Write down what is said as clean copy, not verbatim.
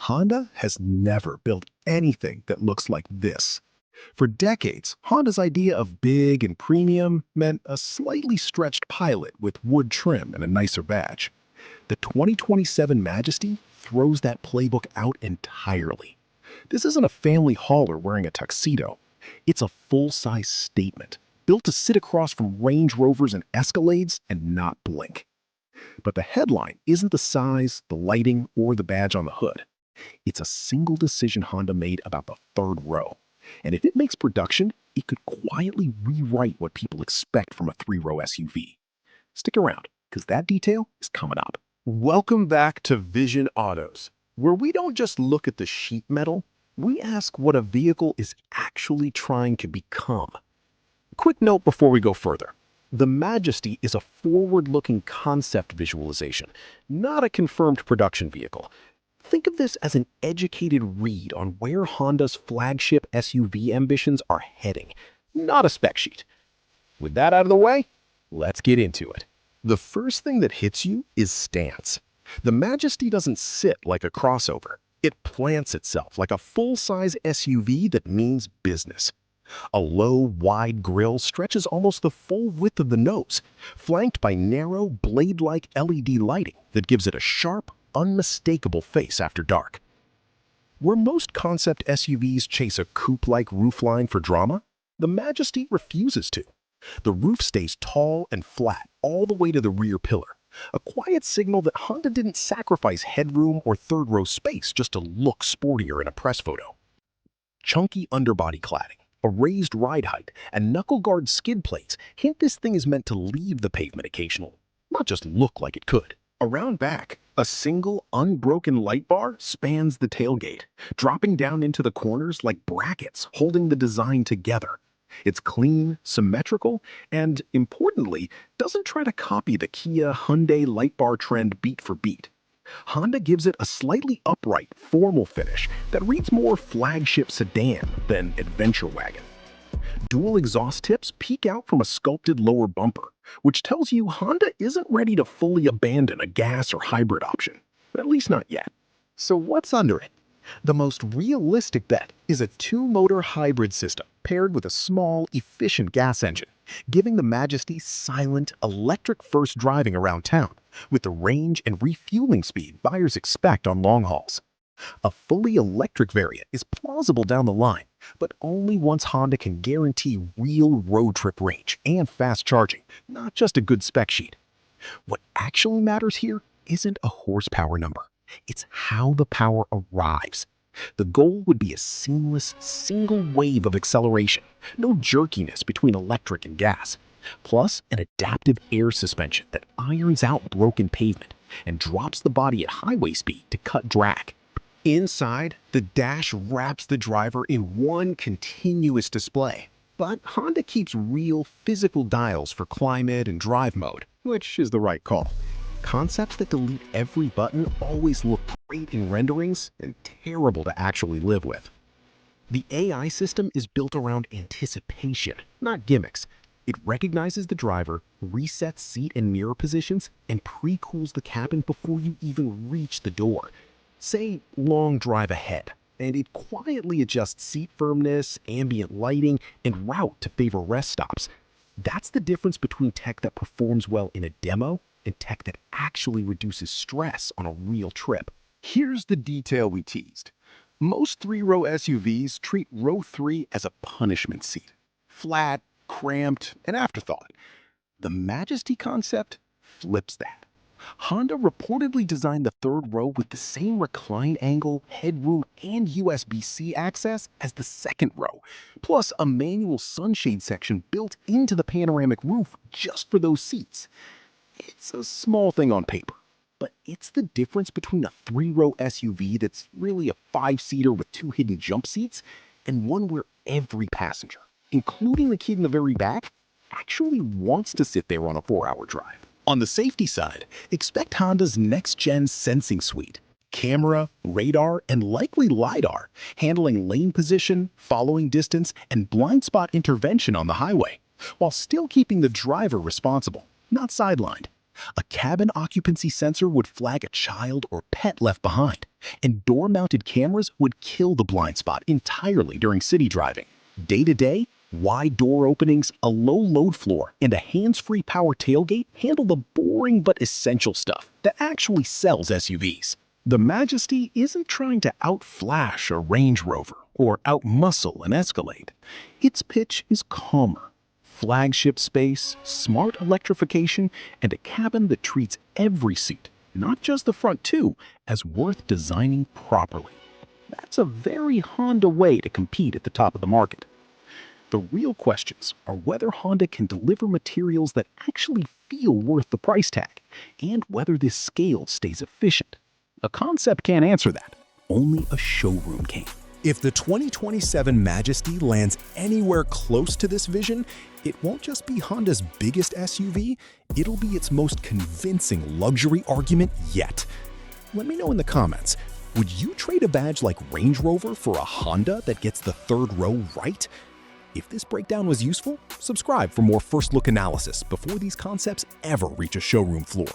Honda has never built anything that looks like this. For decades, Honda's idea of big and premium meant a slightly stretched Pilot with wood trim and a nicer badge. The 2027 Majesty throws that playbook out entirely. This isn't a family hauler wearing a tuxedo. It's a full-size statement, built to sit across from Range Rovers and Escalades and not blink. But the headline isn't the size, the lighting, or the badge on the hood. It's a single decision Honda made about the third row. And if it makes production, it could quietly rewrite what people expect from a three-row SUV. Stick around, because that detail is coming up. Welcome back to Vision Autos, where we don't just look at the sheet metal, we ask what a vehicle is actually trying to become. Quick note before we go further. The Majesty is a forward-looking concept visualization, not a confirmed production vehicle. Think of this as an educated read on where Honda's flagship SUV ambitions are heading, not a spec sheet. With that out of the way, let's get into it. The first thing that hits you is stance. The Majesty doesn't sit like a crossover. It plants itself like a full-size SUV that means business. A low, wide grille stretches almost the full width of the nose, flanked by narrow, blade-like LED lighting that gives it a sharp, unmistakable face after dark. Where most concept SUVs chase a coupe-like roofline for drama, the Majesty refuses to. The roof stays tall and flat all the way to the rear pillar, a quiet signal that Honda didn't sacrifice headroom or third-row space just to look sportier in a press photo. Chunky underbody cladding, a raised ride height, and knuckle-guard skid plates hint this thing is meant to leave the pavement occasionally, not just look like it could. Around back, a single, unbroken light bar spans the tailgate, dropping down into the corners like brackets holding the design together. It's clean, symmetrical, and, importantly, doesn't try to copy the Kia Hyundai light bar trend beat for beat. Honda gives it a slightly upright, formal finish that reads more flagship sedan than adventure wagon. Dual exhaust tips peek out from a sculpted lower bumper, which tells you Honda isn't ready to fully abandon a gas or hybrid option, at least not yet. So what's under it? The most realistic bet is a two-motor hybrid system paired with a small, efficient gas engine, giving the Majesty silent, electric-first driving around town, with the range and refueling speed buyers expect on long hauls. A fully electric variant is plausible down the line, but only once Honda can guarantee real road trip range and fast charging, not just a good spec sheet. What actually matters here isn't a horsepower number. It's how the power arrives. The goal would be a seamless, single wave of acceleration, no jerkiness between electric and gas, plus an adaptive air suspension that irons out broken pavement and drops the body at highway speed to cut drag. Inside, the dash wraps the driver in one continuous display, but Honda keeps real physical dials for climate and drive mode, which is the right call. Concepts that delete every button always look great in renderings and terrible to actually live with. The AI system is built around anticipation, not gimmicks. It recognizes the driver, resets seat and mirror positions, and pre-cools the cabin before you even reach the door. Say, long drive ahead, and it quietly adjusts seat firmness, ambient lighting, and route to favor rest stops. That's the difference between tech that performs well in a demo and tech that actually reduces stress on a real trip. Here's the detail we teased. Most three-row SUVs treat row 3 as a punishment seat. Flat, cramped, an afterthought. The Majesty concept flips that. Honda reportedly designed the third row with the same recline angle, headroom, and USB-C access as the second row, plus a manual sunshade section built into the panoramic roof just for those seats. It's a small thing on paper, but it's the difference between a three-row SUV that's really a five-seater with two hidden jump seats and one where every passenger, including the kid in the very back, actually wants to sit there on a 4-hour drive. On the safety side, expect Honda's next-gen sensing suite. Camera, radar, and likely LiDAR, handling lane position, following distance, and blind spot intervention on the highway, while still keeping the driver responsible, not sidelined. A cabin occupancy sensor would flag a child or pet left behind, And door-mounted cameras would kill the blind spot entirely during city driving. Day-to-day, wide door openings, a low load floor, and a hands-free power tailgate handle the boring but essential stuff that actually sells SUVs. The Majesty isn't trying to outflash a Range Rover or outmuscle an Escalade. Its pitch is calmer. Flagship space, smart electrification, and a cabin that treats every seat, not just the front too, as worth designing properly. That's a very Honda way to compete at the top of the market. The real questions are whether Honda can deliver materials that actually feel worth the price tag, and whether this scale stays efficient. A concept can't answer that. Only a showroom can. If the 2027 Majesty lands anywhere close to this vision, it won't just be Honda's biggest SUV, it'll be its most convincing luxury argument yet. Let me know in the comments, would you trade a badge like Range Rover for a Honda that gets the third row right? If this breakdown was useful, subscribe for more first-look analysis before these concepts ever reach a showroom floor.